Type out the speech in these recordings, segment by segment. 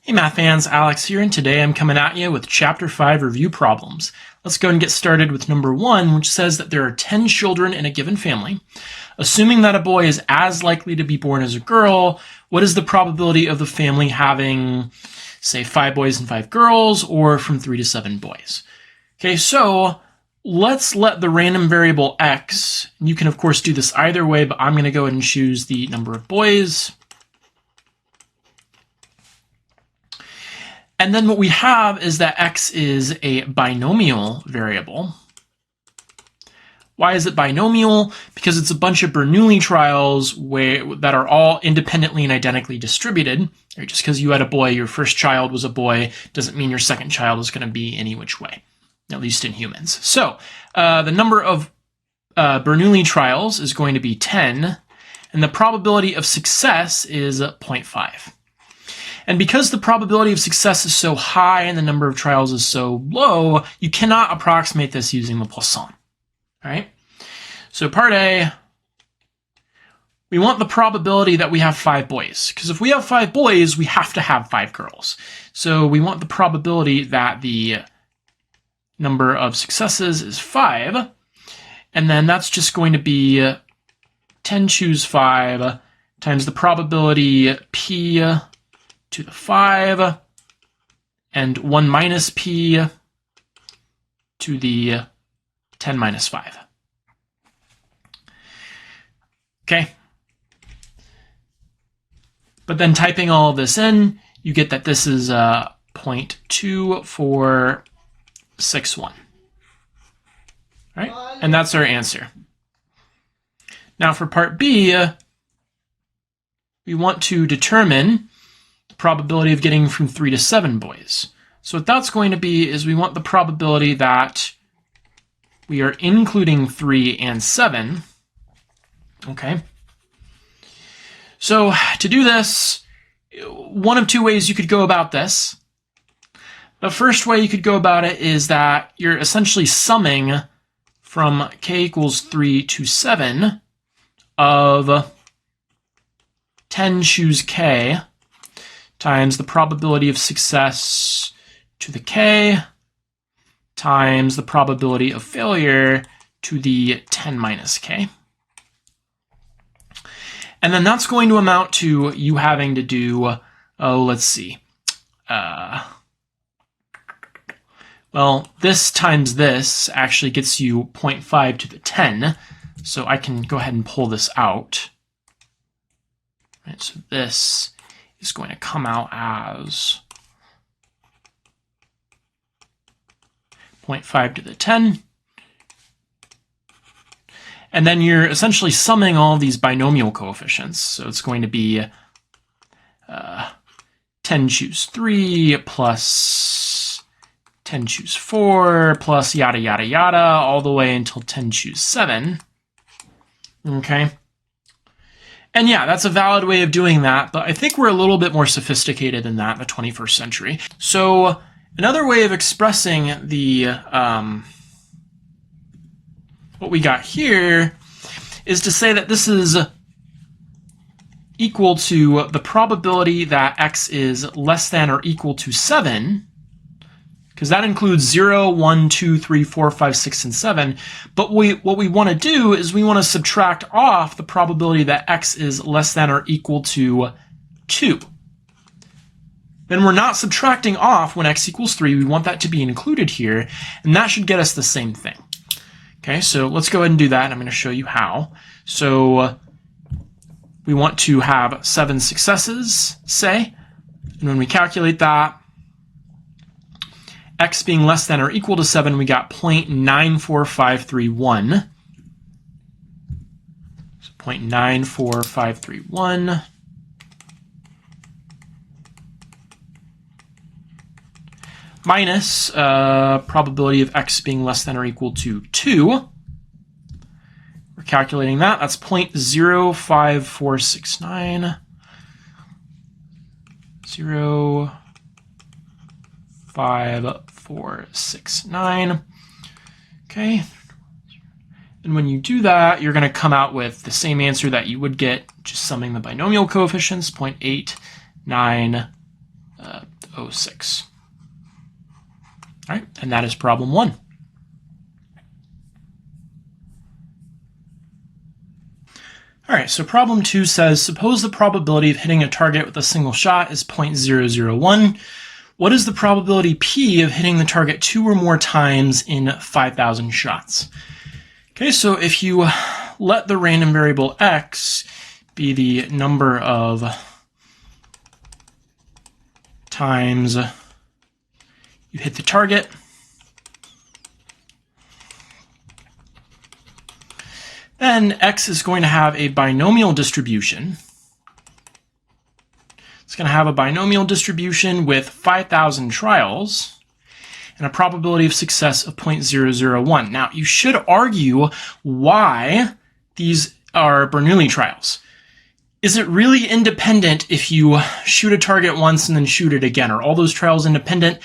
Hey math fans, Alex here, and today I'm coming at you with Chapter 5 review problems. Let's go and get started with number 1, which says that there are 10 children in a given family. Assuming that a boy is as likely to be born as a girl, what is the probability of the family having, say, 5 boys and 5 girls, or from 3 to 7 boys? Okay, so let's let the random variable x, and you can of course do this either way, but I'm going to go ahead and choose the number of boys. And then what we have is that x is a binomial variable. Why is it binomial? Because it's a bunch of Bernoulli trials that are all independently and identically distributed. Just because you had a boy, your first child was a boy, doesn't mean your second child is going to be any which way, at least in humans. So the number of Bernoulli trials is going to be 10, and the probability of success is 0.5. And because the probability of success is so high and the number of trials is so low, you cannot approximate this using Laplacian. All right? So part A, we want the probability that we have 5 boys. Because if we have 5 boys, we have to have 5 girls. So we want the probability that the number of successes is 5. And then that's just going to be 10 choose 5 times the probability p to the 5, and 1 minus p to the 10 minus 5. Okay? But then typing all of this in, you get that this is 0.2461. All right? And that's our answer. Now for part B, we want to determine probability of getting from 3 to 7 boys. So what that's going to be is we want the probability that we are including 3 and 7. Okay. So to do this, one of two ways you could go about this. The first way you could go about it is that you're essentially summing from k equals 3 to 7 of 10 choose k times the probability of success to the k times the probability of failure to the 10 minus k. And then that's going to amount to you having to do, let's see. Well, this times this actually gets you 0.5 to the 10. So I can go ahead and pull this out. Right, so this is going to come out as 0.5 to the 10. And then you're essentially summing all these binomial coefficients. So it's going to be 10 choose 3 plus 10 choose 4 plus yada, yada, yada, all the way until 10 choose 7. Okay. And yeah, that's a valid way of doing that, but I think we're a little bit more sophisticated than that in the 21st century. So another way of expressing the what we got here is to say that this is equal to the probability that x is less than or equal to 7, because that includes 0, 1, 2, 3, 4, 5, 6, and 7. But what we want to do is we want to subtract off the probability that x is less than or equal to 2. Then we're not subtracting off when x equals 3. We want that to be included here, and that should get us the same thing. Okay, so let's go ahead and do that. I'm going to show you how. So we want to have 7 successes, say, and when we calculate that, x being less than or equal to 7, we got 0.94531. So 0.94531 minus probability of x being less than or equal to 2. We're calculating that. That's 0.05469. 0.5469. Okay. And when you do that, you're going to come out with the same answer that you would get just summing the binomial coefficients, 0.89 0.06. All right, and that is problem 1. All right, so problem 2 says, suppose the probability of hitting a target with a single shot is 0.001. What is the probability P of hitting the target 2 or more times in 5,000 shots? Okay, so if you let the random variable x be the number of times you hit the target, then x is going to have a binomial distribution. It's going to have a binomial distribution with 5,000 trials and a probability of success of 0.001. Now, you should argue why these are Bernoulli trials. Is it really independent if you shoot a target once and then shoot it again? Are all those trials independent?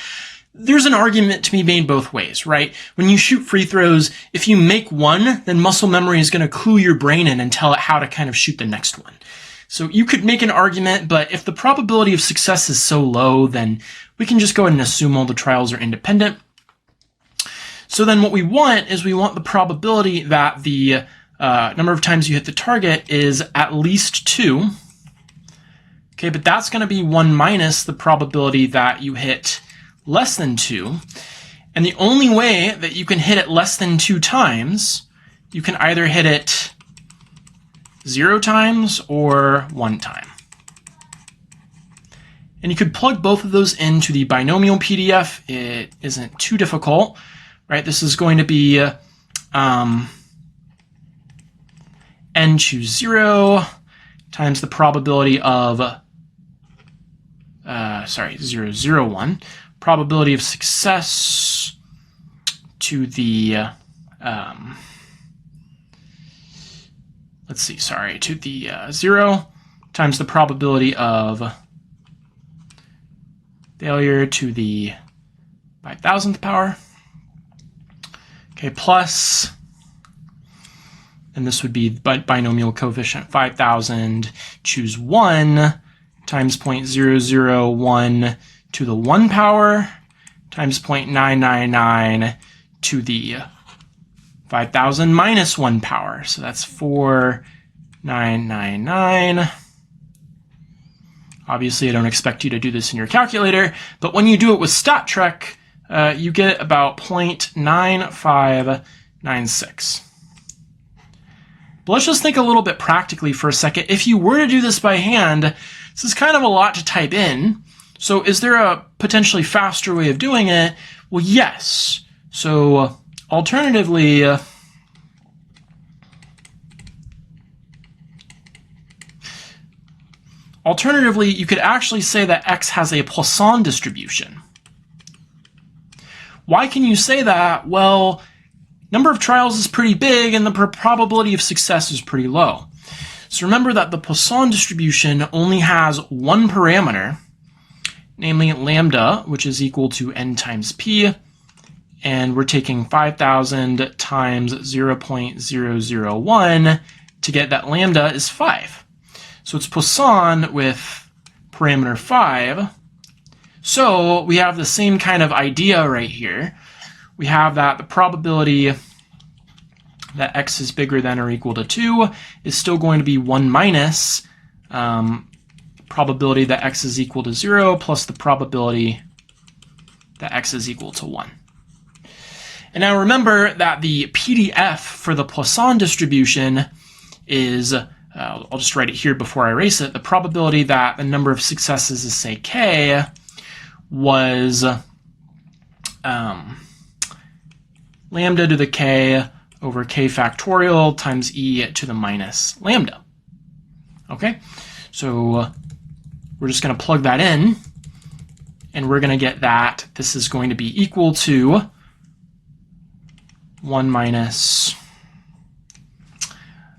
There's an argument to be made both ways, right? When you shoot free throws, if you make one, then muscle memory is going to clue your brain in and tell it how to kind of shoot the next one. So you could make an argument, but if the probability of success is so low, then we can just go ahead and assume all the trials are independent. So then what we want is we want the probability that the number of times you hit the target is at least 2. Okay, but that's going to be 1 minus the probability that you hit less than 2. And the only way that you can hit it less than 2 times, you can either hit it 0 times or 1 time. And you could plug both of those into the binomial PDF. It isn't too difficult, right? This is going to be n choose 0 times the probability of, 0, 0, 1. Probability of success to the, to the 0 times the probability of failure to the 5,000th power. Okay, plus, and this would be binomial coefficient 5,000, choose 1 times 0.001 to the 1 power times 0.999 to the 5,000 minus 1 power. So that's 4,999. Obviously, I don't expect you to do this in your calculator, but when you do it with StatTrak, you get about 0.9596. But let's just think a little bit practically for a second. If you were to do this by hand, this is kind of a lot to type in. So is there a potentially faster way of doing it? Well, yes. So alternatively, you could actually say that x has a Poisson distribution. Why can you say that? Well, number of trials is pretty big and the probability of success is pretty low. So remember that the Poisson distribution only has one parameter, namely lambda, which is equal to n times p, and we're taking 5,000 times 0.001 to get that lambda is 5. So it's Poisson with parameter 5. So we have the same kind of idea right here. We have that the probability that x is bigger than or equal to 2 is still going to be 1 minus probability that x is equal to 0 plus the probability that x is equal to 1. And now remember that the PDF for the Poisson distribution is, I'll just write it here before I erase it, the probability that the number of successes is, say, k, was lambda to the k over k factorial times e to the minus lambda. Okay, so we're just going to plug that in, and we're going to get that this is going to be equal to 1 minus,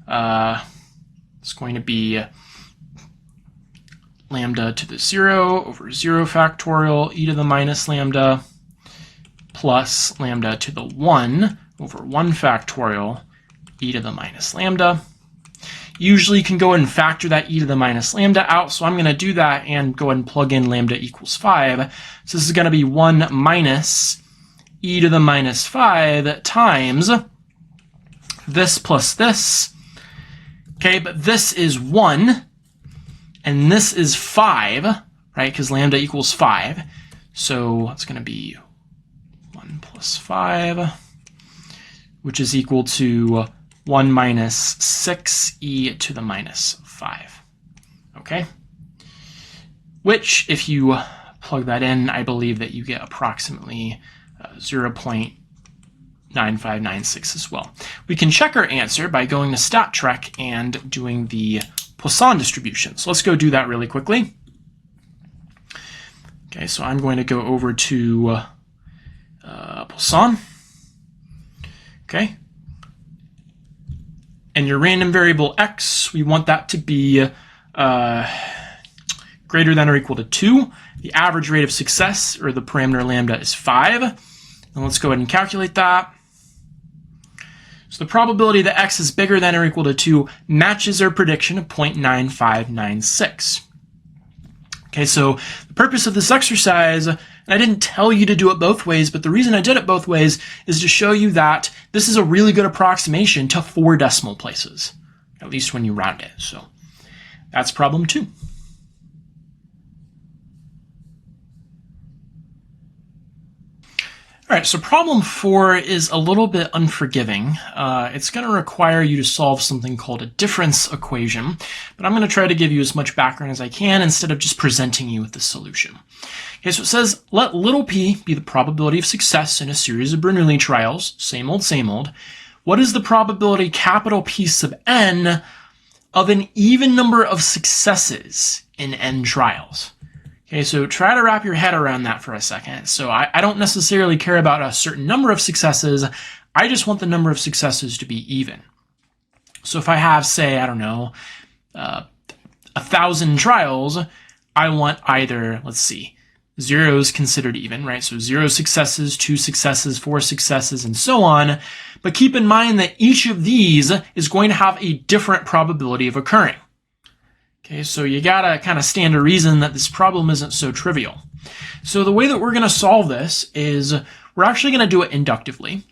it's going to be lambda to the 0 over 0 factorial e to the minus lambda plus lambda to the 1 over 1 factorial e to the minus lambda. Usually you can go ahead and factor that e to the minus lambda out, so I'm going to do that and go ahead and plug in lambda equals 5. So this is going to be 1 minus e to the minus 5 times this plus this. Okay, but this is 1, and this is 5, right, because lambda equals 5. So it's going to be 1 plus 5, which is equal to 1 minus 6e to the minus 5. Okay? Which, if you plug that in, I believe that you get approximately 0.9596 as well. We can check our answer by going to StatTrek and doing the Poisson distribution. So let's go do that really quickly. Okay, so I'm going to go over to Poisson. Okay. And your random variable x, we want that to be greater than or equal to 2. The average rate of success, or the parameter lambda, is 5. And let's go ahead and calculate that. So the probability that x is bigger than or equal to 2 matches our prediction of 0.9596. Okay, so the purpose of this exercise, and I didn't tell you to do it both ways, but the reason I did it both ways is to show you that this is a really good approximation to 4 decimal places, at least when you round it. So that's problem 2. All right, so problem 4 is a little bit unforgiving. It's going to require you to solve something called a difference equation, but I'm going to try to give you as much background as I can instead of just presenting you with the solution. Okay, so it says, let little p be the probability of success in a series of Bernoulli trials, same old, same old. What is the probability capital P sub n of an even number of successes in n trials? Okay, so try to wrap your head around that for a second. So I don't necessarily care about a certain number of successes. I just want the number of successes to be even. So if I have, say, I don't know, 1,000 trials, I want either, let's see, 0 is considered even, right? So 0 successes, 2 successes, 4 successes, and so on. But keep in mind that each of these is going to have a different probability of occurring. Okay, so you gotta kind of stand to reason that this problem isn't so trivial. So the way that we're gonna solve this is we're actually gonna do it inductively.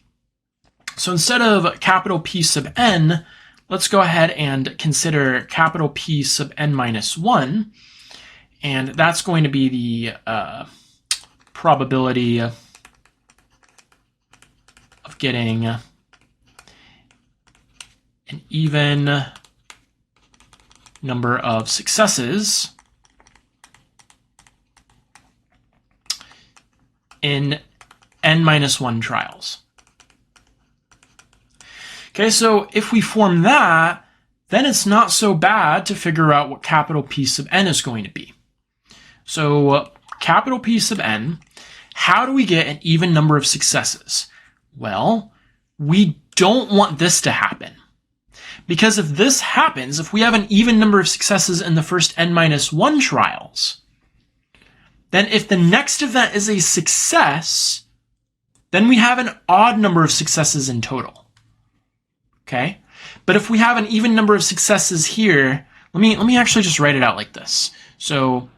So instead of capital P sub n, let's go ahead and consider capital P sub n minus 1. And that's going to be the probability of getting an even number of successes in n minus 1 trials. Okay, so if we form that, then it's not so bad to figure out what capital P sub n is going to be. So capital P sub n, how do we get an even number of successes? Well, we don't want this to happen. Because if this happens, if we have an even number of successes in the first n minus 1 trials, then if the next event is a success, then we have an odd number of successes in total. Okay? But if we have an even number of successes here, let me actually just write it out like this. So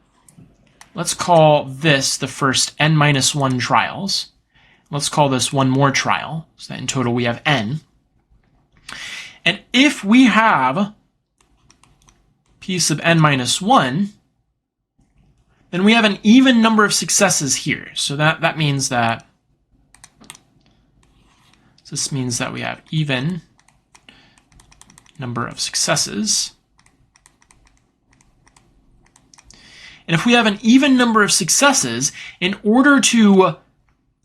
let's call this the first n minus 1 trials. Let's call this one more trial, so that in total we have n. And if we have P sub n minus 1, then we have an even number of successes here. So that means that this means that we have even number of successes. And if we have an even number of successes, in order to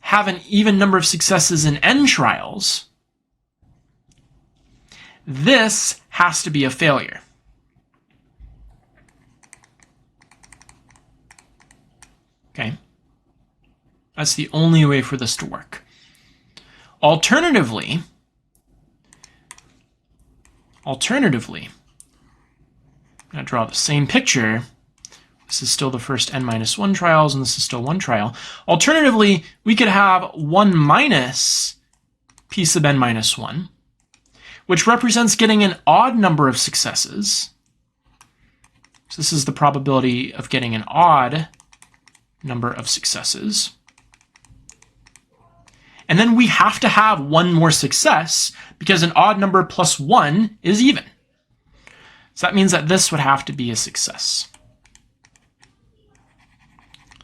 have an even number of successes in n trials, this has to be a failure. Okay? That's the only way for this to work. Alternatively, I'm going to draw the same picture. This is still the first n minus 1 trials, and this is still one trial. Alternatively, we could have 1 minus P sub n minus 1, which represents getting an odd number of successes. So this is the probability of getting an odd number of successes. And then we have to have one more success because an odd number plus 1 is even. So that means that this would have to be a success.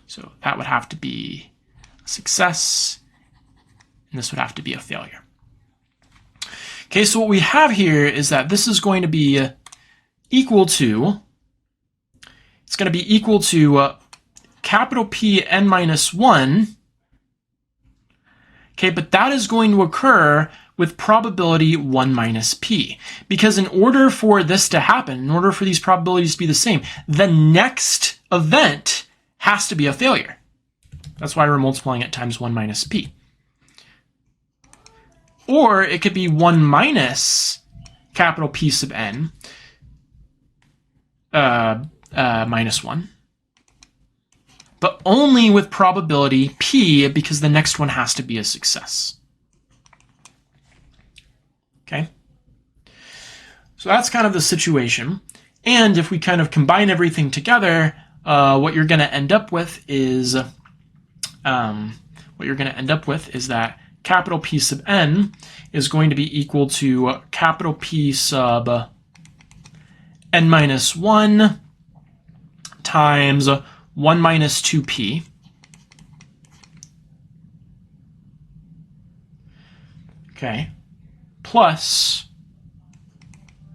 So that would have to be a success, and this would have to be a failure. Okay, so what we have here is that this is going to be equal to, it's going to be equal to capital P n minus 1. Okay, but that is going to occur with probability 1 minus p. Because in order for this to happen, in order for these probabilities to be the same, the next event has to be a failure. That's why we're multiplying it times 1 minus p. Or it could be 1 minus capital P sub n minus 1. But only with probability p, because the next one has to be a success. Okay? So that's kind of the situation. And if we kind of combine everything together, what you're going to end up with is that capital P sub n is going to be equal to capital P sub n minus 1 times 1 minus 2p okay, plus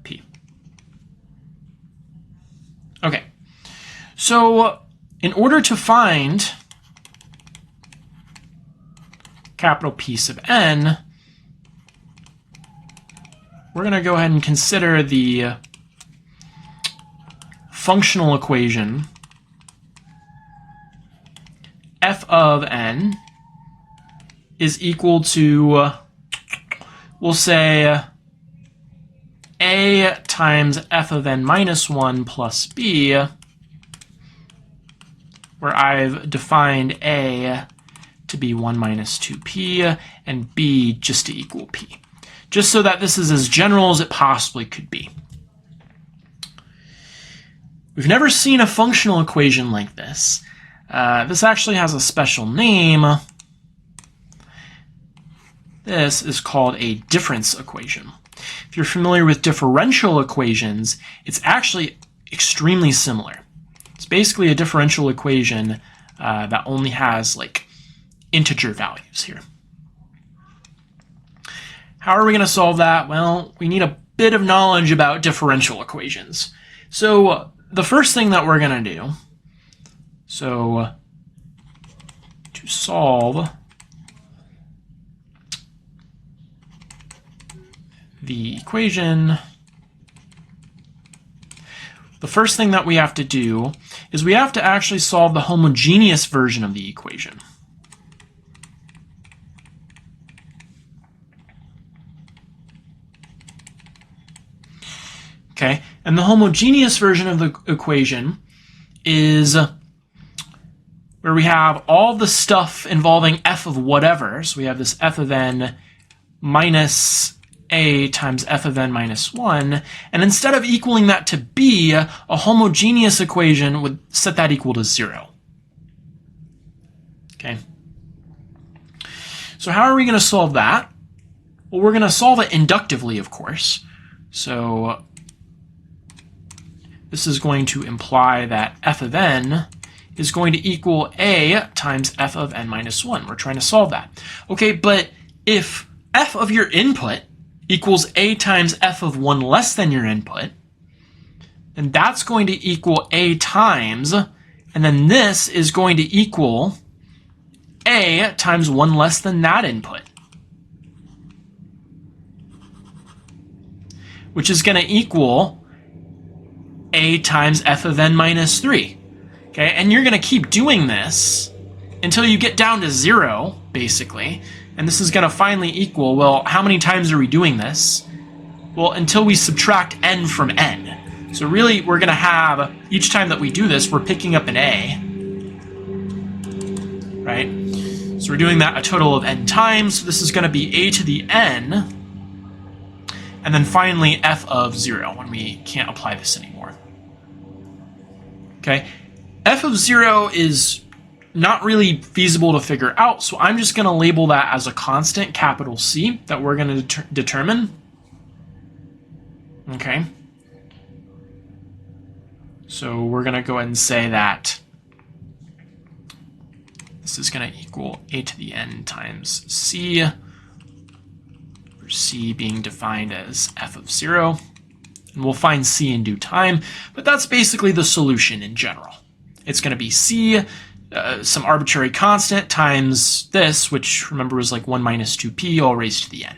p. Okay, so in order to find capital P sub n, we're going to go ahead and consider the functional equation f of n is equal to, we'll say, a times f of n minus 1 plus b, where I've defined a to be 1 minus 2p and b just to equal p, just so that this is as general as it possibly could be. We've never seen a functional equation like this. This actually has a special name. This is called a difference equation. If you're familiar with differential equations, it's actually extremely similar. It's basically a differential equation that only has like integer values here. How are we going to solve that? Well, we need a bit of knowledge about differential equations. So the first thing that we're going to do, so to solve the equation, the first thing that we have to do is we have to actually solve the homogeneous version of the equation. Okay, and the homogeneous version of the equation is where we have all the stuff involving f of whatever. So we have this f of n minus a times f of n minus 1. And instead of equaling that to b, a homogeneous equation would set that equal to 0. Okay. So how are we going to solve that? Well, we're going to solve it inductively, of course. So this is going to imply that f of n is going to equal a times f of n minus 1. We're trying to solve that. Okay, but if f of your input equals a times f of 1 less than your input, then that's going to equal a times, and then this is going to equal a times 1 less than that input, which is going to equal a times f of n minus 3. Okay, and you're going to keep doing this until you get down to 0, basically. And this is going to finally equal, well, how many times are we doing this? Well, until we subtract n from n. So really, we're going to have, each time that we do this, we're picking up an a. Right? So we're doing that a total of n times. So this is going to be a to the n. And then finally, f of 0, when we can't apply this anymore. Okay, f of 0 is not really feasible to figure out, so I'm just going to label that as a constant, capital C, that we're going to determine. Okay. So we're going to go ahead and say that this is going to equal a to the n times c, where c being defined as f of 0. And we'll find c in due time, but that's basically the solution in general. It's going to be c, some arbitrary constant, times this, which remember was like 1 minus 2p all raised to the n.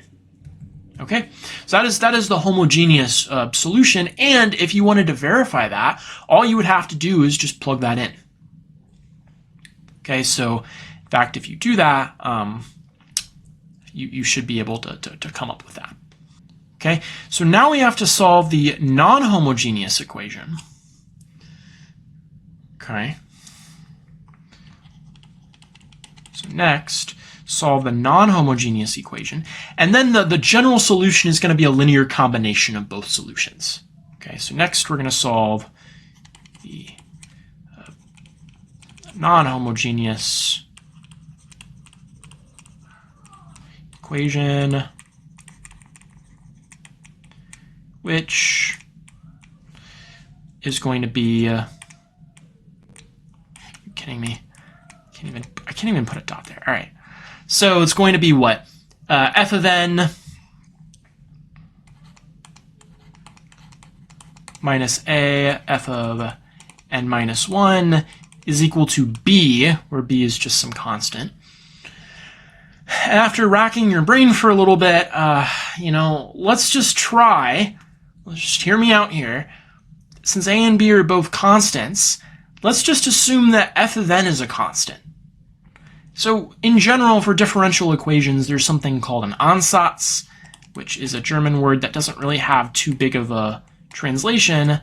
Okay, so that is the homogeneous solution, and if you wanted to verify that, all you would have to do is just plug that in. Okay, so in fact, if you do that, you should be able to come up with that. Okay, so now we have to solve the non-homogeneous equation. Okay. So next, solve the non-homogeneous equation, and then the general solution is going to be a linear combination of both solutions. Okay, so next we're going to solve the non-homogeneous equation, which is going to be, are you kidding me? I can't even put a dot there. All right. So it's going to be what? F of n minus a, f of n minus 1 is equal to b, where b is just some constant. After racking your brain for a little bit, let's just try. Let's just hear me out here. Since a and b are both constants, let's just assume that f of n is a constant. So in general, for differential equations, there's something called an Ansatz, which is a German word that doesn't really have too big of a translation,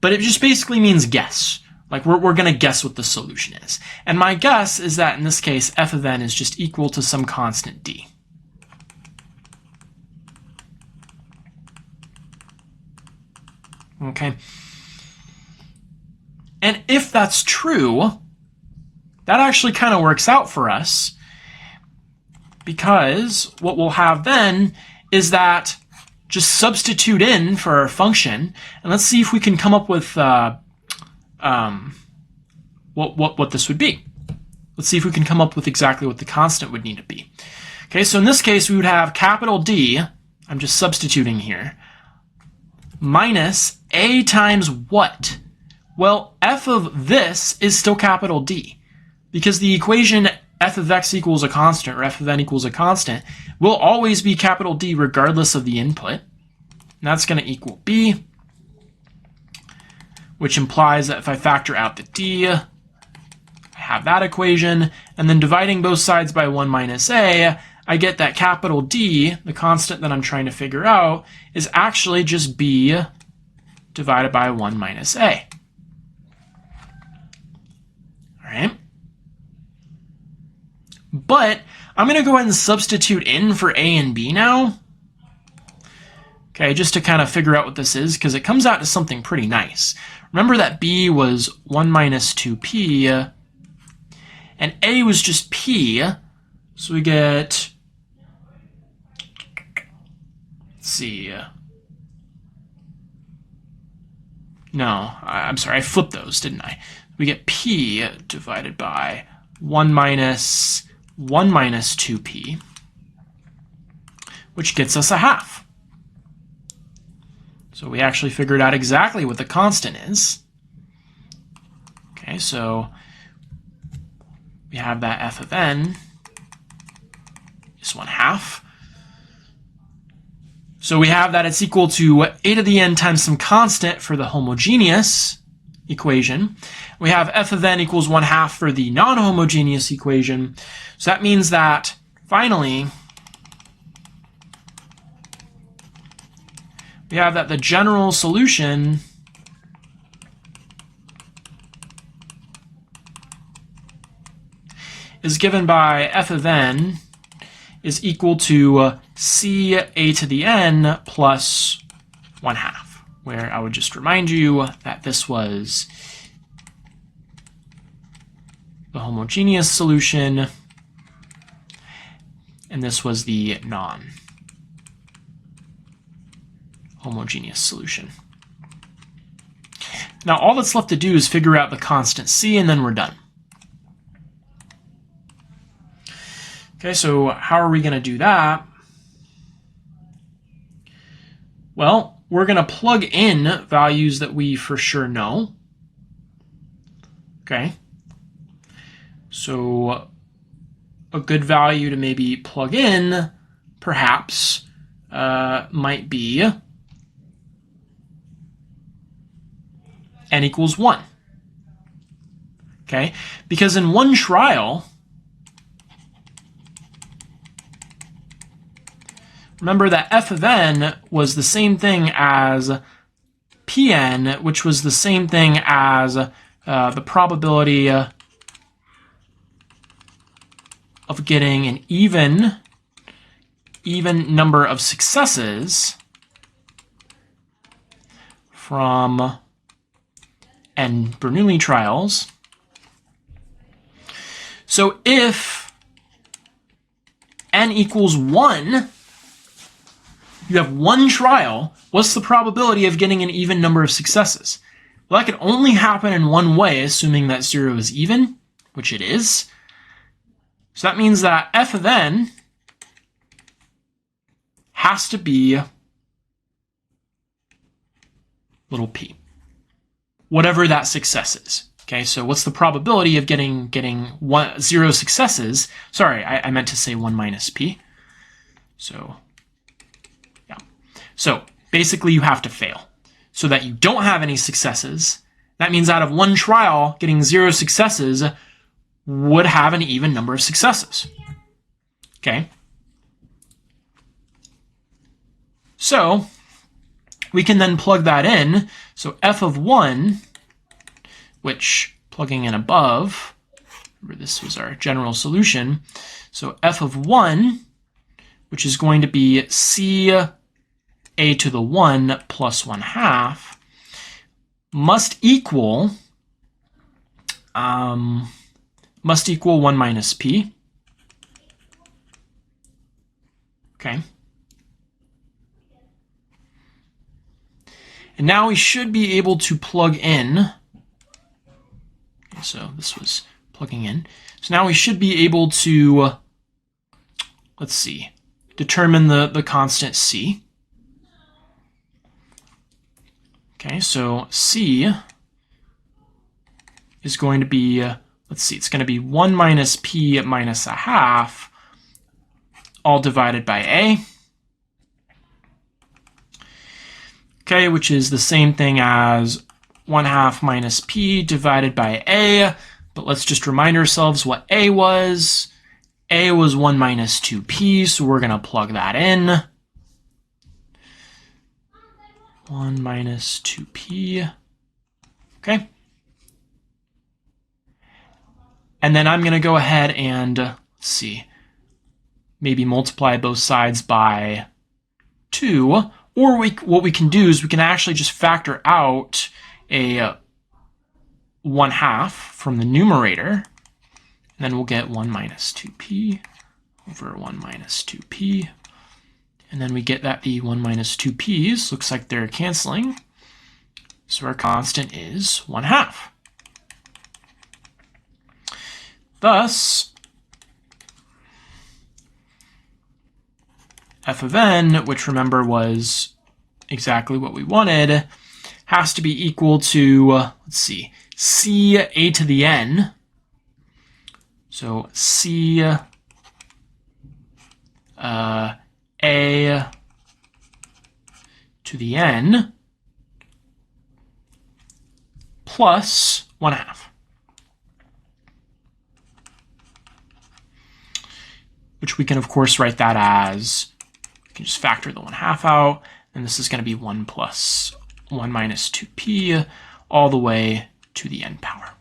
but it just basically means guess. Like we're going to guess what the solution is. And my guess is that in this case, f of n is just equal to some constant d. Okay. And if that's true, that actually kind of works out for us, because what we'll have then is that just substitute in for our function, and let's see if we can come up with what this would be. Let's see if we can come up with exactly what the constant would need to be. Okay, so in this case we would have capital D, I'm just substituting here, minus a times what? Well, f of this is still capital D, because the equation f of x equals a constant, or f of n equals a constant, will always be capital D regardless of the input. And that's going to equal b, which implies that if I factor out the d, I have that equation, and then dividing both sides by 1 minus a, I get that capital D, the constant that I'm trying to figure out, is actually just b divided by 1 minus a. All right? But I'm going to go ahead and substitute in for a and b now. Okay, just to kind of figure out what this is, because it comes out to something pretty nice. Remember that b was 1 minus 2p, and a was just p, so we get, let's see, no, I'm sorry, I flipped those, didn't I? We get p divided by 1 minus 2p, which gets us a half. So we actually figured out exactly what the constant is. Okay, so we have that f of n is 1/2. So we have that it's equal to a to the n times some constant for the homogeneous equation. We have f of n equals 1/2 for the non-homogeneous equation. So that means that finally we have that the general solution is given by f of n is equal to c a to the n plus 1/2, where I would just remind you that this was the homogeneous solution, and this was the non-homogeneous solution. Now all that's left to do is figure out the constant c, and then we're done. Okay, so how are we going to do that? Well, we're going to plug in values that we for sure know. Okay. So a good value to maybe plug in, perhaps, might be n equals 1. Okay, because in one trial, remember that f of n was the same thing as Pn, which was the same thing as the probability of getting an even number of successes from n Bernoulli trials. So if n equals 1, you have one trial, what's the probability of getting an even number of successes? Well, that can only happen in one way, assuming that 0 is even, which it is. So that means that f of n has to be little p, whatever that success is. Okay, so what's the probability of getting 0 successes? Sorry, I meant to say 1 minus p. So, yeah. So basically you have to fail so that you don't have any successes. That means out of one trial, getting 0 successes would have an even number of successes. Okay? So we can then plug that in. So f of 1, which plugging in above, remember this was our general solution. So f of 1, which is going to be c a to the 1 plus 1/2, must equal 1 minus p. Okay. And now we should be able to plug in. Okay, so this was plugging in. So now we should be able to, let's see, determine the constant c. Okay, so c is going to be, let's see, it's going to be 1 minus p minus 1/2, all divided by a. Okay, which is the same thing as 1/2 minus p divided by a. But let's just remind ourselves what a was. A was 1 minus 2p, so we're going to plug that in. 1 minus 2p. Okay. And then I'm going to go ahead and, let's see, maybe multiply both sides by 2. Or what we can do is we can actually just factor out a 1/2 from the numerator. And then we'll get 1 minus 2p over 1 minus 2p. And then we get that the 1 minus 2p's looks like they're canceling. So our constant is 1/2. Thus, f of n, which remember was exactly what we wanted, has to be equal to, let's see, c a to the n. So c a to the n plus 1/2. Which we can, of course, write that as, we can just factor the 1/2 out, and this is going to be 1 plus 1 minus 2p all the way to the n power.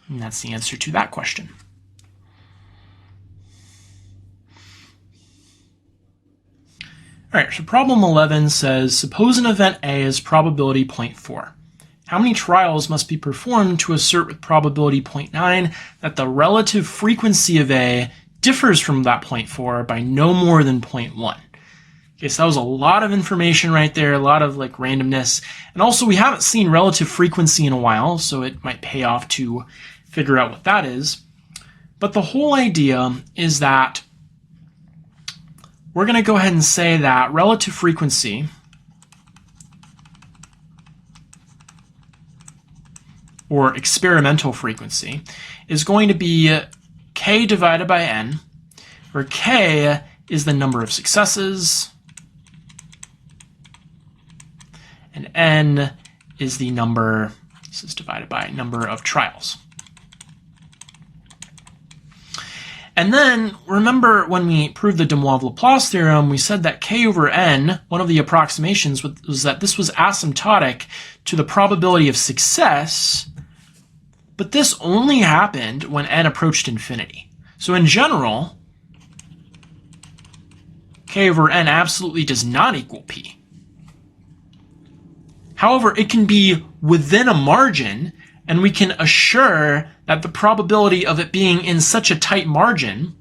And that's the answer to that question. All right, so problem 11 says, suppose an event A is probability 0.4. How many trials must be performed to assert with probability 0.9 that the relative frequency of A differs from that 0.4 by no more than 0.1? Okay, so that was a lot of information right there, a lot of like randomness. And also we haven't seen relative frequency in a while, so it might pay off to figure out what that is. But the whole idea is that we're going to go ahead and say that relative frequency or experimental frequency is going to be k divided by n, where k is the number of successes and n is the number, this is divided by number of trials. And then remember when we proved the de Moivre-Laplace theorem, we said that k over n, one of the approximations was that this was asymptotic to the probability of success, but this only happened when n approached infinity. So in general, k over n absolutely does not equal p. However, it can be within a margin, and we can assure that the probability of it being in such a tight margin,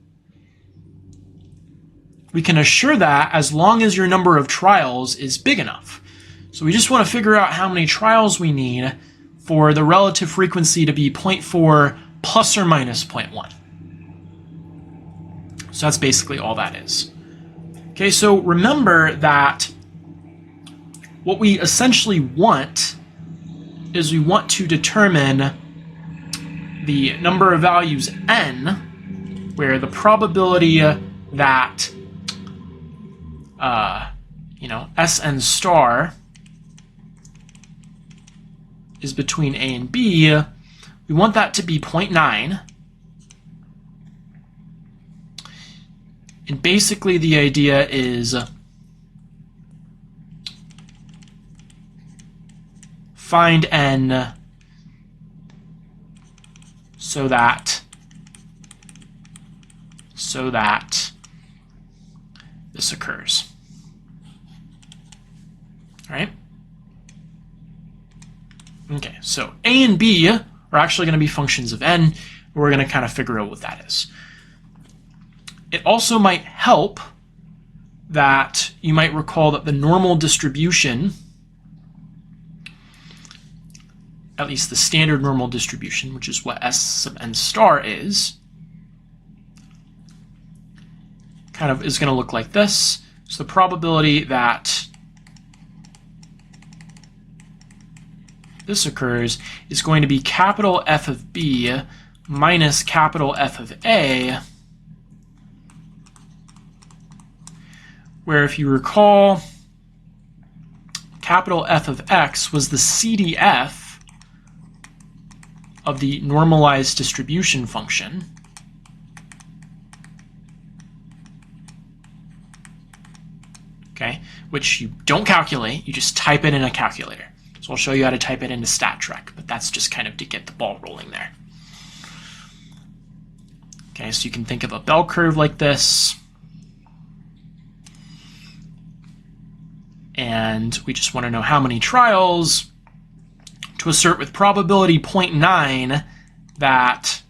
we can assure that as long as your number of trials is big enough. So we just want to figure out how many trials we need for the relative frequency to be 0.4 plus or minus 0.1. So that's basically all that is. Okay, so remember that what we essentially want is we want to determine the number of values n, where the probability that Sn star is between A and B, we want that to be 0.9. And basically the idea is find n so that this occurs. All right? Okay, so A and B are actually going to be functions of n. We're going to kind of figure out what that is. It also might help that you might recall that the normal distribution, at least the standard normal distribution, which is what S sub n star is, kind of is going to look like this. So the probability that this occurs is going to be capital F of B minus capital F of A, where if you recall, capital F of X was the CDF of the normalized distribution function. Okay, which you don't calculate, you just type it in a calculator. So I'll show you how to type it into StatTrak, but that's just kind of to get the ball rolling there. Okay, so you can think of a bell curve like this. And we just want to know how many trials to assert with probability 0.9 that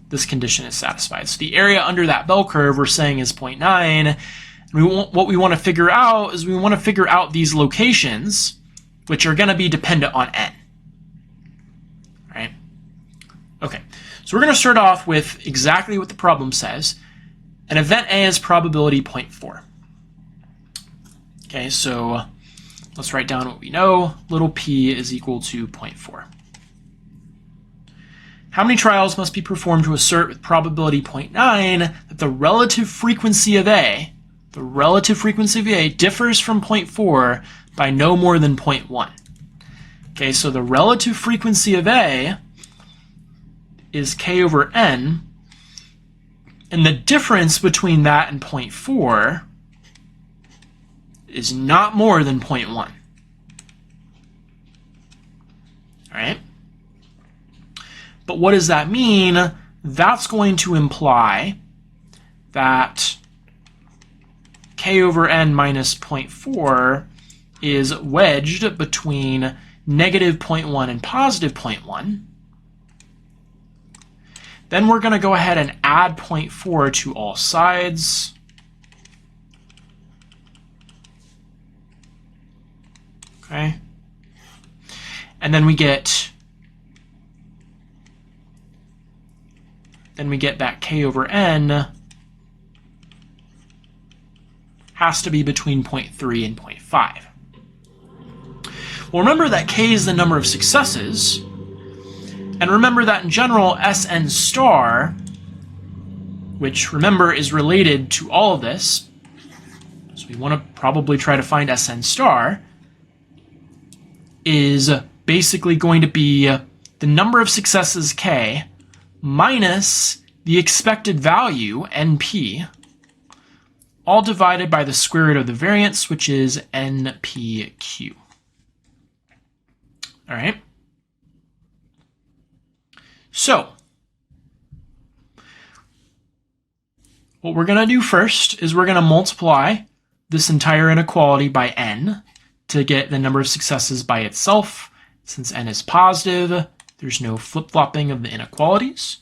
this condition is satisfied. So the area under that bell curve we're saying is 0.9. And what we want to figure out is we want to figure out these locations, which are going to be dependent on n. Right? Okay, so we're going to start off with exactly what the problem says. An event A is probability 0.4. Okay, so let's write down what we know. Little p is equal to 0.4. How many trials must be performed to assert with probability 0.9 that the relative frequency of A, differs from 0.4 by no more than 0.1? Okay, so the relative frequency of A is k over n, and the difference between that and 0.4 is not more than 0.1. All right? But what does that mean that's going to imply that k over n minus 0.4 is wedged between negative 0.1 and positive 0.1. Then we're going to go ahead and add 0.4 to all sides. Okay. And then we get that k over n has to be between 0.3 and 0.5. Well, remember that k is the number of successes, and remember that in general, Sn star, which remember is related to all of this, so we want to probably try to find Sn star, is basically going to be the number of successes k minus the expected value np, all divided by the square root of the variance, which is npq. All right. So what we're going to do first is we're going to multiply this entire inequality by n to get the number of successes by itself. Since n is positive, there's no flip-flopping of the inequalities.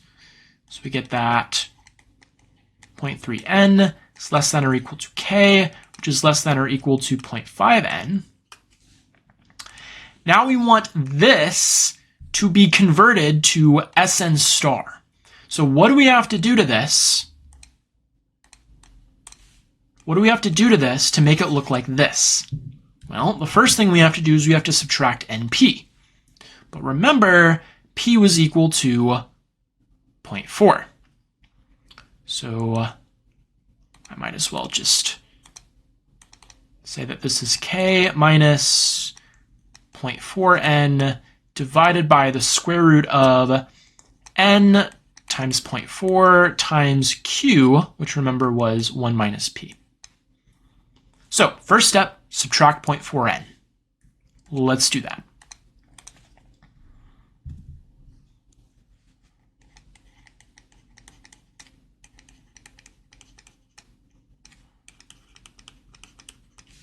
So we get that 0.3n is less than or equal to k, which is less than or equal to 0.5n. Now we want this to be converted to Sn star. So what do we have to do to this? What do we have to do to this to make it look like this? Well, the first thing we have to do is we have to subtract np. But remember, p was equal to 0.4. So I might as well just say that this is k minus 0.4n divided by the square root of n times 0.4 times q, which remember was 1 minus p. So first step, subtract 0.4n. Let's do that.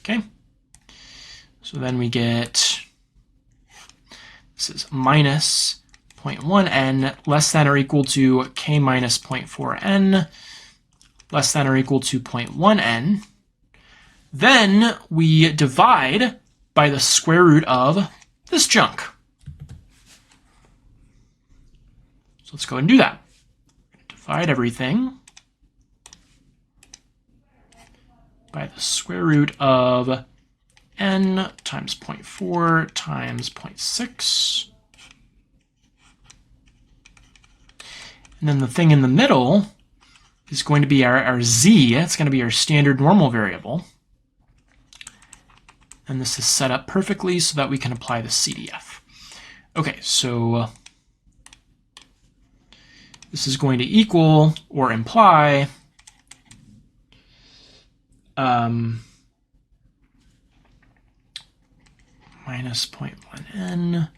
Okay, so then we get, this is minus 0.1n less than or equal to k minus 0.4n less than or equal to 0.1n. Then we divide by the square root of this chunk. So let's go ahead and do that. Divide everything by the square root of n times 0.4 times 0.6. And then the thing in the middle is going to be our z. It's going to be our standard normal variable. And this is set up perfectly so that we can apply the CDF. Okay, so this is going to equal or imply minus 0.1n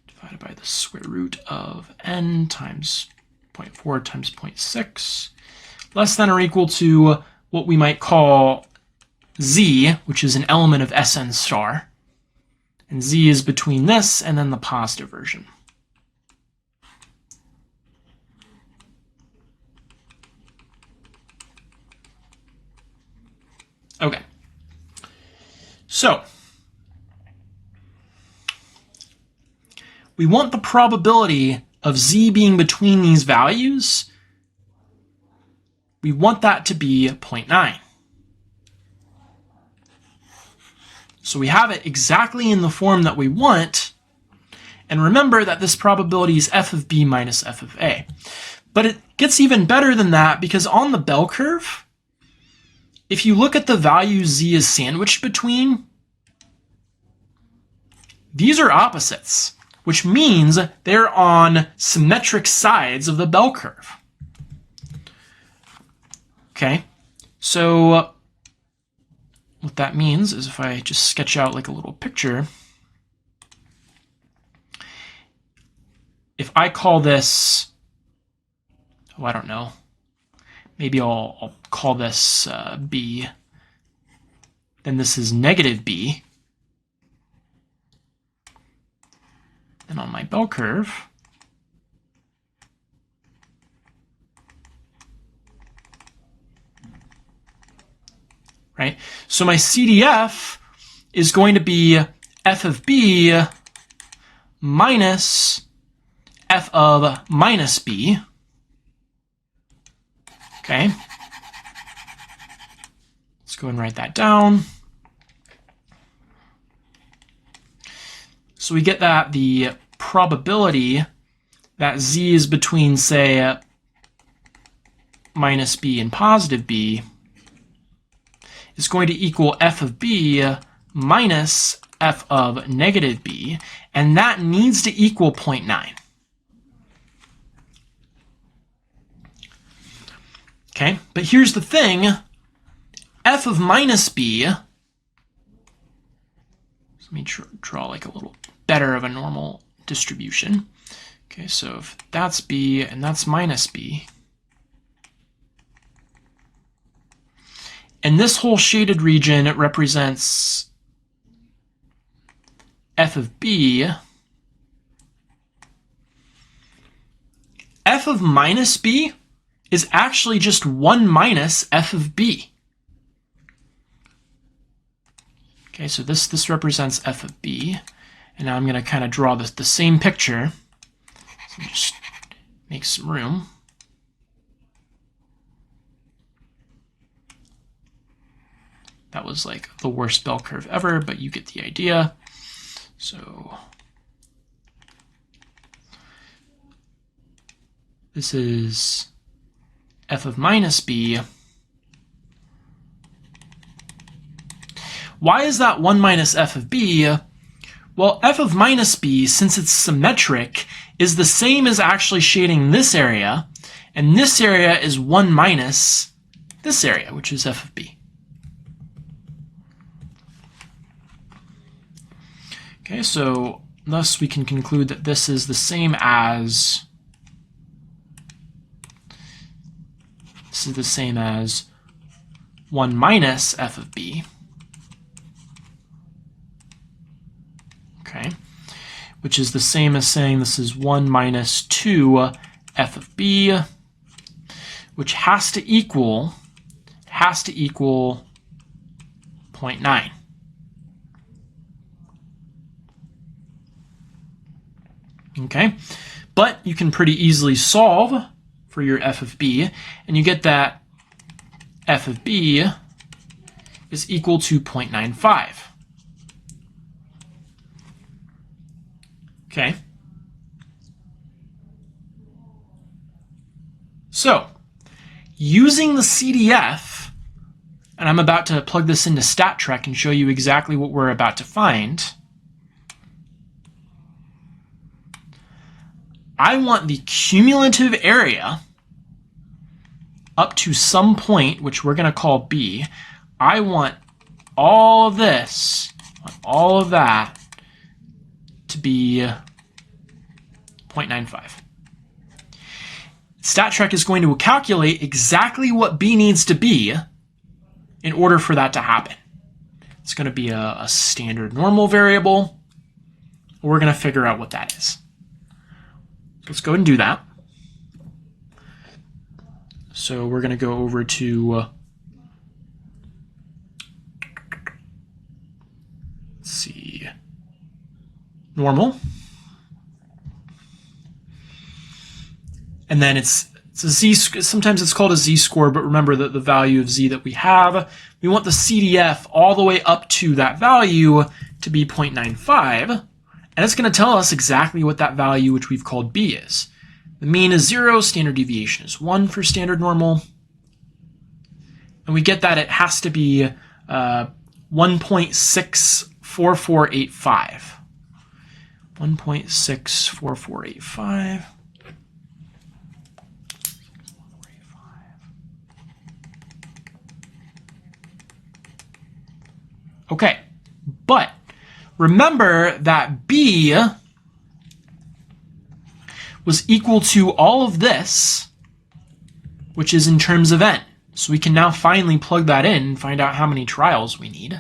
divided by the square root of n times 0.4 times 0.6 less than or equal to what we might call z, which is an element of Sn star. And z is between this and then the positive version. Okay. So we want the probability of z being between these values. We want that to be 0.9. So we have it exactly in the form that we want. And remember that this probability is f of b minus f of a. But it gets even better than that, because on the bell curve, if you look at the values z is sandwiched between, these are opposites, which means they're on symmetric sides of the bell curve. Okay, so what that means is, if I just sketch out like a little picture, if I call this oh, I don't know. Maybe I'll call this B. Then this is negative B. And on my bell curve, right? So my CDF is going to be f of B minus f of minus B. Okay. Let's go and write that down. So we get that the probability that Z is between, say, minus B and positive B is going to equal f of B minus f of negative B, and that needs to equal 0.9. Okay, but here's the thing. F of minus B, let me draw like a little better of a normal distribution. Okay, so if that's B and that's minus B, and this whole shaded region represents f of B, f of minus B is actually just 1 minus f of B. Okay, so this represents f of B. And now I'm going to kind of draw the same picture. So just make some room. That was like the worst bell curve ever, but you get the idea. So this is f of minus B. Why is that 1 minus f of B? Well, f of minus B, since it's symmetric, is the same as actually shading this area, and this area is 1 minus this area, which is f of B. Okay, so thus we can conclude that this is the same as 1 minus f of B. Okay, which is the same as saying this is 1 minus 2 f of B, which has to equal 0.9. Okay, but you can pretty easily solve for your f of B, and you get that f of B is equal to 0.95. Okay. So, using the CDF, and I'm about to plug this into StatTrak and show you exactly what we're about to find, I want the cumulative area up to some point, which we're going to call B. I want all of this, all of that, to be 0.95. StatTrak is going to calculate exactly what B needs to be in order for that to happen. It's going to be a standard normal variable. We're going to figure out what that is. Let's go ahead and do that. So we're going to go over to let's see, normal. And then it's a z, sometimes it's called a z-score, but remember that the value of z that we have, we want the CDF all the way up to that value to be 0.95, and it's going to tell us exactly what that value, which we've called B, is. The mean is 0, standard deviation is 1 for standard normal, and we get that it has to be 1.64485. 1.64485. Okay, but remember that B was equal to all of this which is in terms of n. So we can now finally plug that in and find out how many trials we need.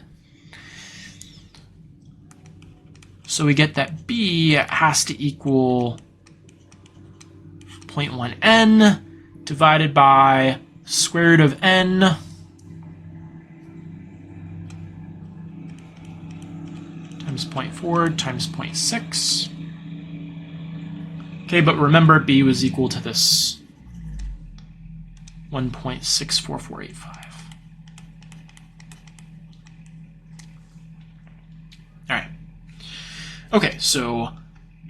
So we get that b has to equal 0.1n divided by square root of n times 0.4 times 0.6. Okay, but remember b was equal to this 1.64485. All right. Okay, so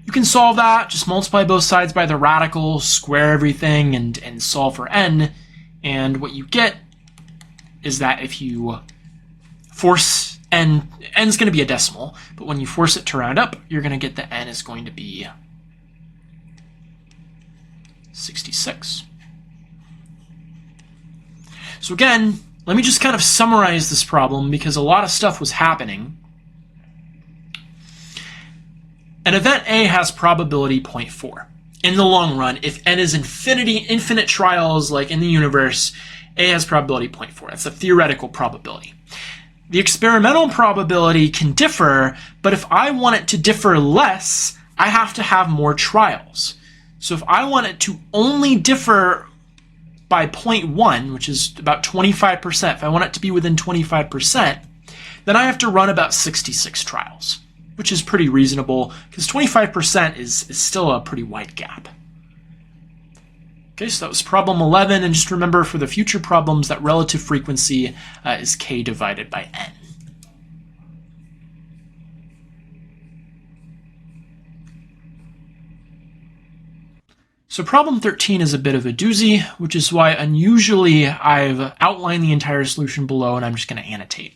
you can solve that. Just multiply both sides by the radical, square everything, and solve for n. And what you get is that if you force n is going to be a decimal, but when you force it to round up, you're going to get that n is going to be 66. So again, let me just kind of summarize this problem because a lot of stuff was happening. An event A has probability 0.4. In the long run, if n is infinite trials like in the universe, A has probability 0.4. That's a theoretical probability. The experimental probability can differ, but if I want it to differ less, I have to have more trials. So if I want it to only differ by 0.1, which is about 25%, if I want it to be within 25%, then I have to run about 66 trials, which is pretty reasonable because 25% is still a pretty wide gap. Okay, so that was problem 11, and just remember for the future problems that relative frequency is k divided by n. So problem 13 is a bit of a doozy, which is why unusually I've outlined the entire solution below and I'm just going to annotate.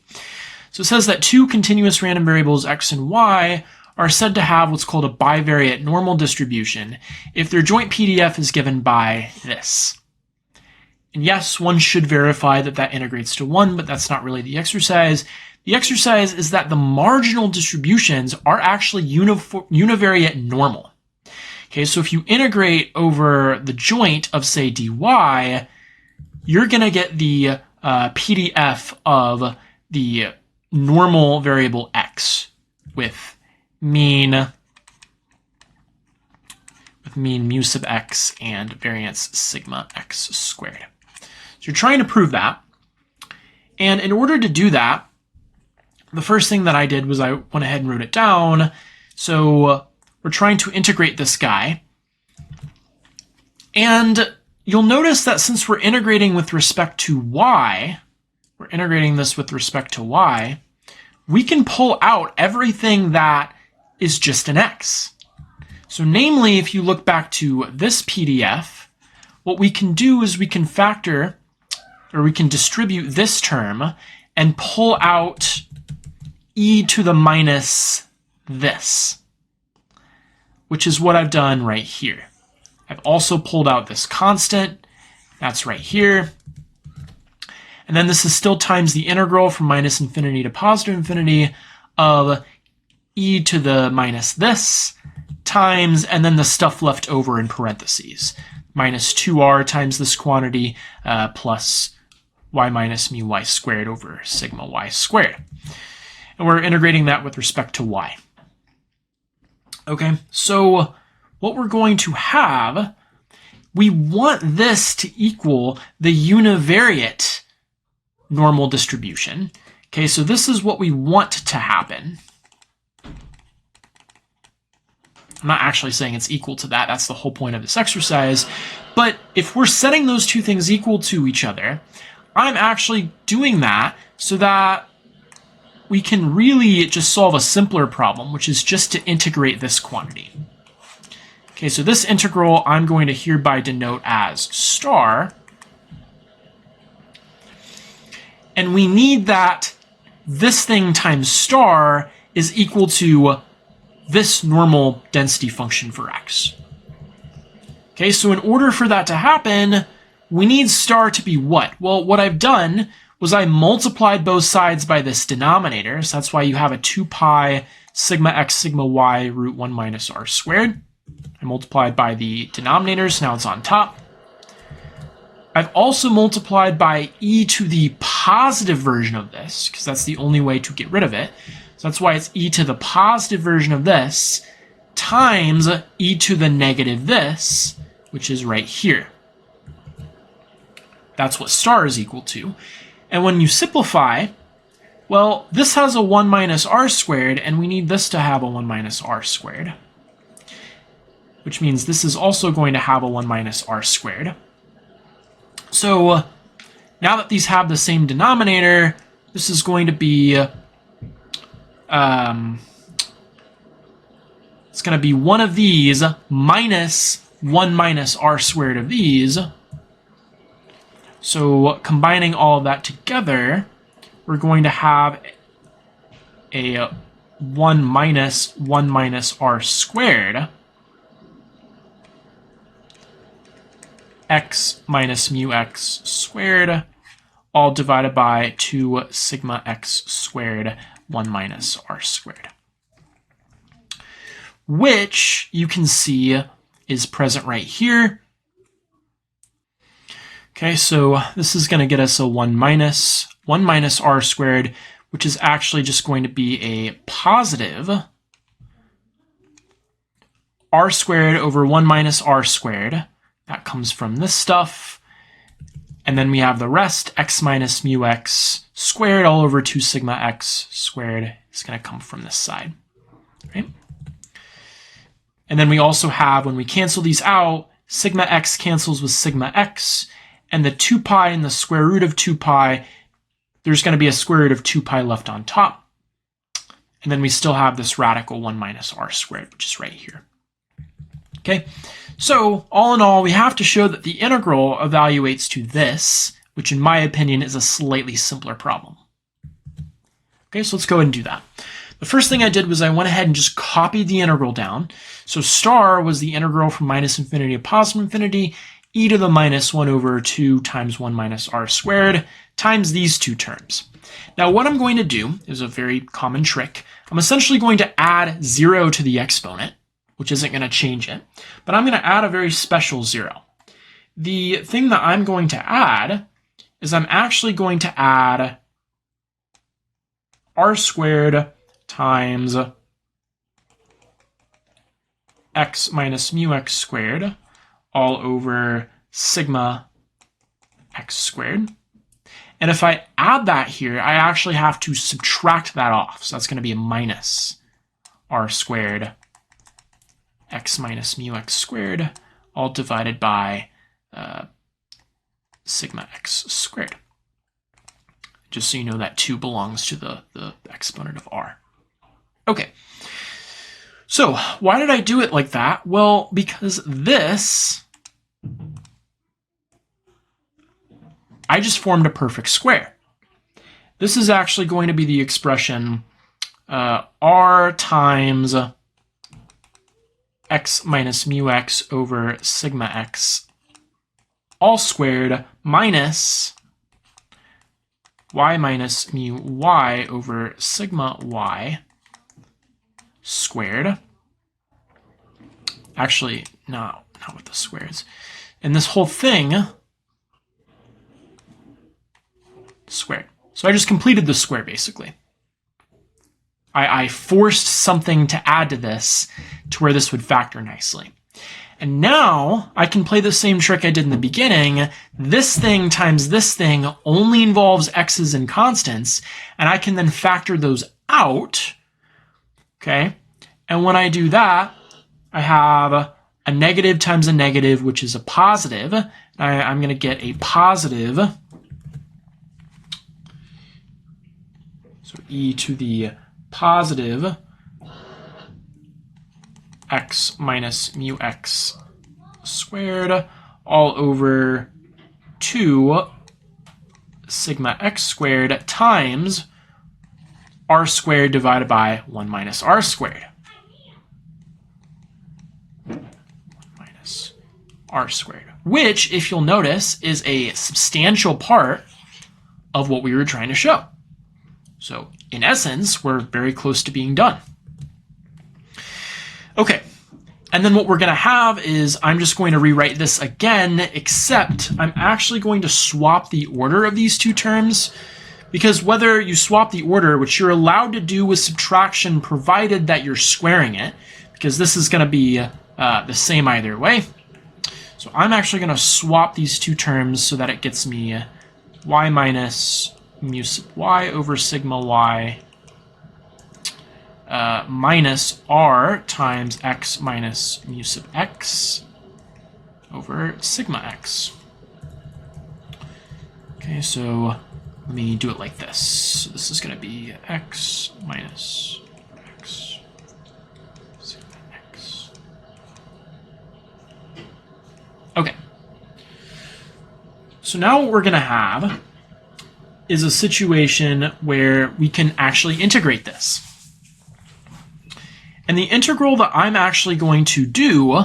So it says that two continuous random variables x and y are said to have what's called a bivariate normal distribution if their joint PDF is given by this. And yes, one should verify that that integrates to 1, but that's not really the exercise. The exercise is that the marginal distributions are actually univariate normal. Okay, so if you integrate over the joint of, say, dy, you're going to get the PDF of the normal variable x with mean mu sub x and variance sigma x squared. So you're trying to prove that. And in order to do that, the first thing that I did was I went ahead and wrote it down. So we're trying to integrate this guy. And you'll notice that since we're integrating with respect to y, we're integrating this with respect to y, we can pull out everything that is just an x. So namely, if you look back to this PDF, what we can do is we can factor, or we can distribute this term and pull out e to the minus this, which is what I've done right here. I've also pulled out this constant, that's right here. And then this is still times the integral from minus infinity to positive infinity of e to the minus this times, and then the stuff left over in parentheses, minus 2r times this quantity plus y minus mu y squared over sigma y squared. And we're integrating that with respect to y. Okay, so what we're going to have, we want this to equal the univariate normal distribution. Okay, so this is what we want to happen. I'm not actually saying it's equal to that. That's the whole point of this exercise. But if we're setting those two things equal to each other, I'm actually doing that so that we can really just solve a simpler problem, which is just to integrate this quantity. Okay, so this integral I'm going to hereby denote as star. And we need that this thing times star is equal to this normal density function for x. Okay, so in order for that to happen, we need star to be what? Well, what I've done was I multiplied both sides by this denominator, so that's why you have a 2 pi sigma x sigma y root 1 minus r squared. I multiplied by the denominators, now it's on top. I've also multiplied by e to the positive version of this, because that's the only way to get rid of it. So that's why it's e to the positive version of this times e to the negative this, which is right here. That's what star is equal to. And when you simplify, well, this has a 1 minus r squared, and we need this to have a 1 minus r squared, which means this is also going to have a 1 minus r squared. So now that these have the same denominator, this is going to be it's going to be one of these minus 1 minus r squared of these. So combining all of that together, we're going to have a 1 minus r squared x minus mu x squared, all divided by 2 sigma x squared 1 minus r squared, which you can see is present right here. Okay, so this is going to get us a 1 minus r squared, which is actually just going to be a positive r squared over 1 minus r squared. That comes from this stuff. And then we have the rest, x minus mu x squared all over 2 sigma x squared is going to come from this side. Right? And then we also have, when we cancel these out, sigma x cancels with sigma x, and the 2 pi and the square root of 2 pi, there's going to be a square root of 2 pi left on top. And then we still have this radical 1 minus r squared, which is right here. Okay, so all in all, we have to show that the integral evaluates to this, which in my opinion is a slightly simpler problem. Okay, so let's go ahead and do that. The first thing I did was I went ahead and just copied the integral down. So star was the integral from minus infinity to positive infinity, e to the minus 1 over 2 times 1 minus r squared times these two terms. Now what I'm going to do is a very common trick. I'm essentially going to add 0 to the exponent, which isn't going to change it, but I'm going to add a very special 0. The thing that I'm going to add is I'm actually going to add r squared times x minus mu x squared all over sigma x squared. And if I add that here, I actually have to subtract that off. So that's going to be a minus r squared x minus mu x squared, all divided by sigma x squared. Just so you know that 2 belongs to the exponent of r. Okay, so why did I do it like that? Well, because this, I just formed a perfect square. This is actually going to be the expression r times x minus mu x over sigma x all squared minus y minus mu y over sigma y squared. Actually, not with the squares. And this whole thing squared. So I just completed the square, basically. I forced something to add to this to where this would factor nicely. And now I can play the same trick I did in the beginning. This thing times this thing only involves x's and constants, and I can then factor those out. Okay, and when I do that, I have a negative times a negative, which is a positive. I'm going to get a positive, so e to the positive x minus mu x squared all over 2 sigma x squared times r squared divided by 1 minus r squared. 1 minus r squared, which, if you'll notice, is a substantial part of what we were trying to show. So, in essence, we're very close to being done. Okay, And then what we're going to have is I'm just going to rewrite this again, except I'm actually going to swap the order of these two terms, because whether you swap the order, which you're allowed to do with subtraction provided that you're squaring it, because this is going to be the same either way. So I'm actually going to swap these two terms so that it gets me y minus mu sub y over sigma y minus r times x minus mu sub x over sigma x. Okay, so let me do it like this. So this is going to be x minus x sigma x. Okay. So now what we're going to have is a situation where we can actually integrate this. And the integral that I'm actually going to do,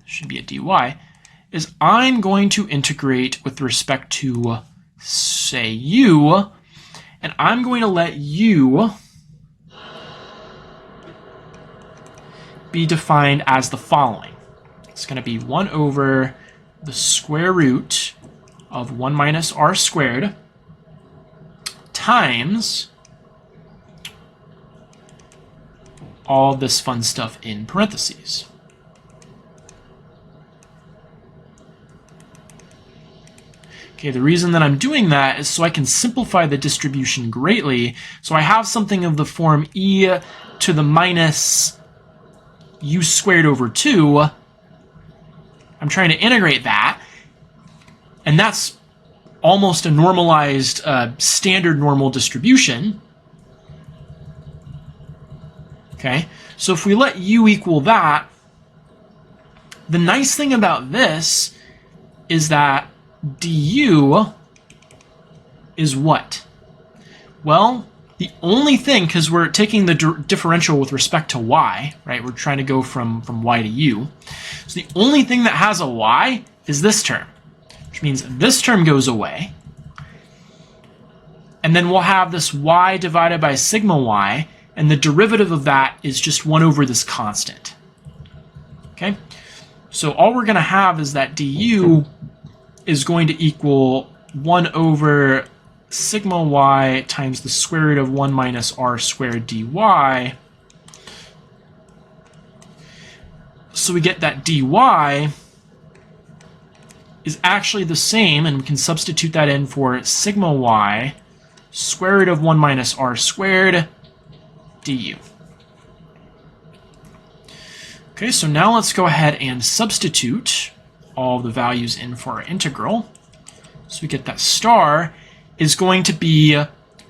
should be a dy, is I'm going to integrate with respect to, say, u, and I'm going to let u be defined as the following. It's going to be 1 over the square root of 1 minus r squared times all this fun stuff in parentheses. Okay, the reason that I'm doing that is so I can simplify the distribution greatly. So I have something of the form e to the minus u squared over 2. I'm trying to integrate that, and that's almost a normalized standard normal distribution. Okay, so if we let u equal that, the nice thing about this is that du is what? Well, the only thing, because we're taking the differential with respect to y, right? We're trying to go from y to u. So the only thing that has a y is this term, which means this term goes away. And then we'll have this y divided by sigma y, and the derivative of that is just 1 over this constant. Okay? So all we're going to have is that du is going to equal 1 over sigma y times the square root of 1 minus r squared dy. So we get that dy is actually the same, and we can substitute that in for sigma y square root of 1 minus r squared du. Okay, so now let's go ahead and substitute all the values in for our integral. So we get that star is going to be,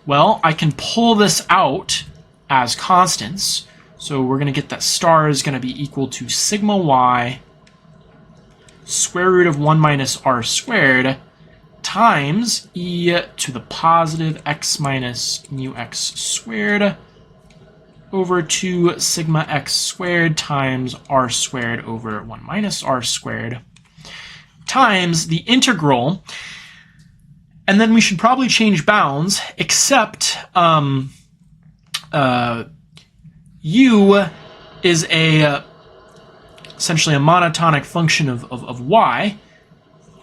well, I can pull this out as constants. So we're going to get that star is going to be equal to sigma y square root of 1 minus r squared times e to the positive x minus mu x squared over 2 sigma x squared times r squared over 1 minus r squared times the integral. And then we should probably change bounds, except u is essentially a monotonic function of y.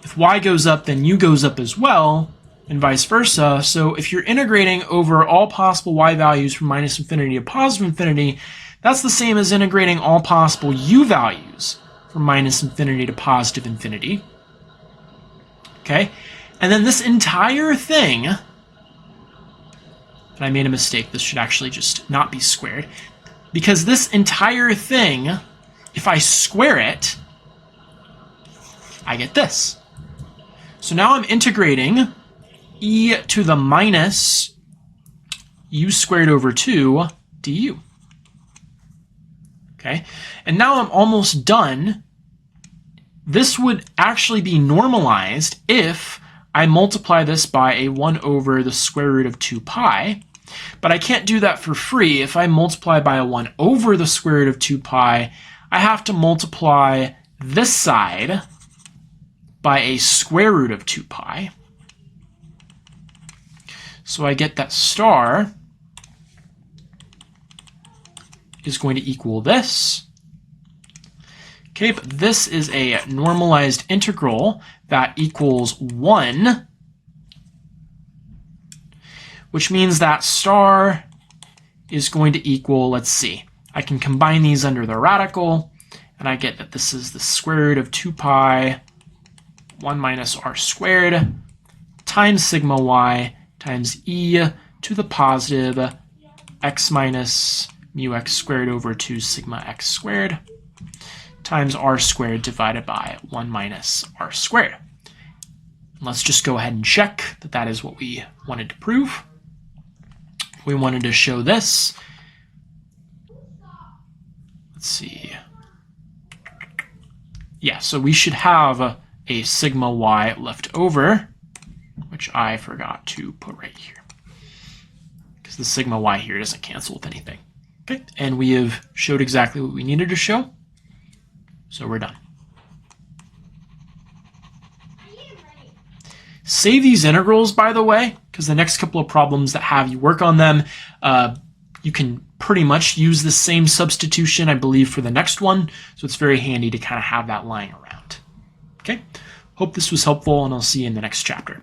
If y goes up, then u goes up as well, and vice versa. So if you're integrating over all possible y values from minus infinity to positive infinity, that's the same as integrating all possible u values from minus infinity to positive infinity. Okay? And then this entire thing, and I made a mistake, this should actually just not be squared, because this entire thing, if I square it, I get this. So now I'm integrating e to the minus u squared over 2 du. Okay, and now I'm almost done. This would actually be normalized if I multiply this by a 1 over the square root of 2 pi, but I can't do that for free. If I multiply by a 1 over the square root of 2 pi, I have to multiply this side by a square root of 2 pi. So I get that star is going to equal this. Okay, but this is a normalized integral that equals 1, which means that star is going to equal, let's see, I can combine these under the radical, and I get that this is the square root of 2 pi 1 minus r squared times sigma y times e to the positive x minus mu x squared over 2 sigma x squared times r squared divided by 1 minus r squared. Let's just go ahead and check that that is what we wanted to prove. We wanted to show this. Let's see. Yeah, so we should have a sigma y left over, which I forgot to put right here, because the sigma y here doesn't cancel with anything. Okay, and we have showed exactly what we needed to show, so we're done. Save these integrals, by the way, because the next couple of problems that have you work on them, you can pretty much use the same substitution, I believe, for the next one. So it's very handy to kind of have that lying around. Okay, hope this was helpful, and I'll see you in the next chapter.